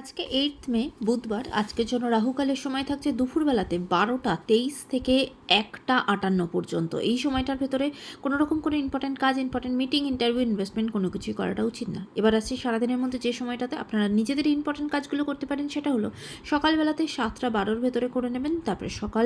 আজকে 8 মে বুধবার। আজকের জন্য রাহুকালের সময় থাকছে দুপুরবেলাতে 12টা 23 থেকে 1টা 58 পর্যন্ত। এই সময়টার ভেতরে কোনো রকম কোনো ইম্পর্ট্যান্ট কাজ, ইম্পর্ট্যান্ট মিটিং, ইন্টারভিউ, ইনভেস্টমেন্ট কোনো কিছুই করাটা উচিত না। এবার আসছি সারাদিনের মধ্যে যে সময়টাতে আপনারা নিজেদের ইম্পর্ট্যান্ট কাজগুলো করতে পারেন, সেটা হলো সকালবেলাতে 7টা 12 ভেতরে করে নেবেন। তারপরে সকাল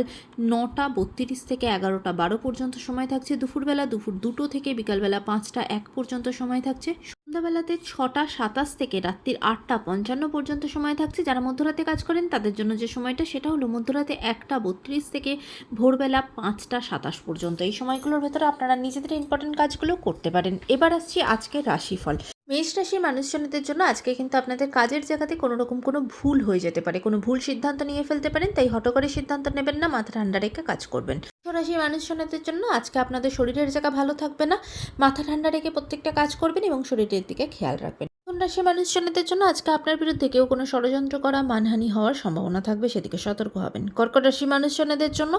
9টা 32 থেকে 11টা 12 পর্যন্ত সময় থাকছে। দুপুরবেলা দুপুর 2টো থেকে বিকালবেলা 5টা 1 পর্যন্ত সময় থাকছে। সন্ধ্যাবেলাতে 6টা 27 থেকে রাত্রির 8টা 55 পর্যন্ত সময় থাকছে। যারা মধ্যরাতে কাজ করেন তাদের জন্য যে সময়টা, সেটা হলো মধ্যরাতে 1টা 32 থেকে ভোরবেলা 5টা 27 পর্যন্ত। এই সময়গুলোর ভেতরে আপনারা নিজেদের ইম্পর্টেন্ট কাজগুলো করতে পারেন। এবার আসছি আজকের রাশিফল। মেষ রাশির মানুষজনদের জন্য আজকে কিন্তু আপনাদের কাজের জায়গাতে কোনো রকম কোনো ভুল হয়ে যেতে পারে, কোনো ভুল সিদ্ধান্ত নিয়ে ফেলতে পারেন, তাই হট করে সিদ্ধান্ত নেবেন না, মাথা ঠান্ডা রেখে কাজ করবেন। বৃষ রাশির মানুষজনদের জন্য আজকে আপনাদের শরীরের জায়গা ভালো থাকবে না, মাথা ঠান্ডা রেখে প্রত্যেকটা কাজ করবেন এবং শরীরের দিকে খেয়াল রাখবেন। মিথুন রাশির মানুষজনদের জন্য আজকে আপনার বিরুদ্ধে কেউ কোনো ষড়যন্ত্র করা, মানহানি হওয়ার সম্ভাবনা থাকবে, সেদিকে সতর্ক হবেন। কর্কট রাশির মানুষজনদের জন্য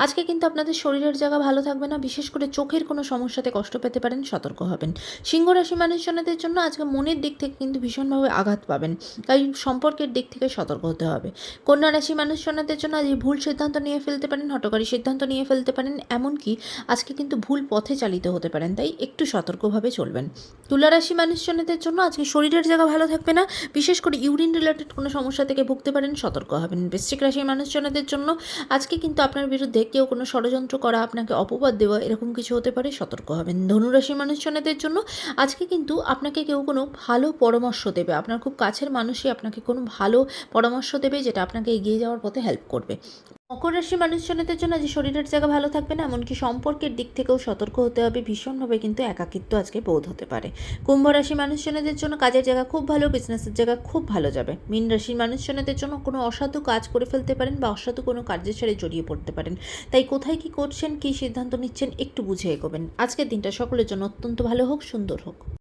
আজকে কিন্তু আপনাদের শরীরের জায়গা ভালো থাকবে না, বিশেষ করে চোখের কোনো সমস্যাতে কষ্ট পেতে পারেন, সতর্ক হবেন। সিংহ রাশি মানুষজনদের জন্য আজকে মনের দিক থেকে কিন্তু ভীষণভাবে আঘাত পাবেন, তাই সম্পর্কের দিক থেকে সতর্ক হতে হবে। কন্যা রাশি মানুষজনদের জন্য আজ ভুল সিদ্ধান্ত নিয়ে ফেলতে পারেন, হঠকারী সিদ্ধান্ত নিয়ে ফেলতে পারেন, এমনকি আজকে কিন্তু ভুল পথে চালিত হতে পারেন, তাই একটু সতর্কভাবে চলবেন। তুলা রাশি মানুষজনদের জন্য আজকে শরীরের জায়গা ভালো থাকবে না, বিশেষ করে ইউরিন রিলেটেড কোনো সমস্যা থেকে ভুগতে পারেন, সতর্ক হবেন। বৃশ্চিক রাশির মানুষজনদের জন্য আজকে কিন্তু আপনার বিরুদ্ধে কেউ কোনো ষড়যন্ত্র করা, আপনাকে অপবাদ দেওয়া, এরকম কিছু হতে পারে, সতর্ক হবেন। ধনুরাশির মানুষজনদের জন্য আজকে কিন্তু আপনাকে কেউ কোনো ভালো পরামর্শ দেবে, আপনার খুব কাছের মানুষই আপনাকে কোনো ভালো পরামর্শ দেবে, যেটা আপনাকে এগিয়ে যাওয়ার পথে হেল্প করবে। মকর রাশি মানুষজনদের জন্য যে শরীরের জায়গা ভালো থাকবে না, এমনকি সম্পর্কের দিক থেকেও সতর্ক হতে হবে, ভীষণভাবে কিন্তু একাকিত্ব আজকে বোধ হতে পারে। কুম্ভ রাশি মানুষজনদের জন্য কাজের জায়গা খুব ভালো, বিজনেসের জায়গা খুব ভালো যাবে। মীন রাশির মানুষজনদের জন্য কোনো অসাধু কাজ করে ফেলতে পারেন বা অসাধু কোনো কার্যের সাথে জড়িয়ে পড়তে পারেন, তাই কোথায় কি করছেন, কি সিদ্ধান্ত নিচ্ছেন একটু বুঝে এগোবেন। আজকের দিনটা সকলের জন্য অত্যন্ত ভালো হোক, সুন্দর হোক।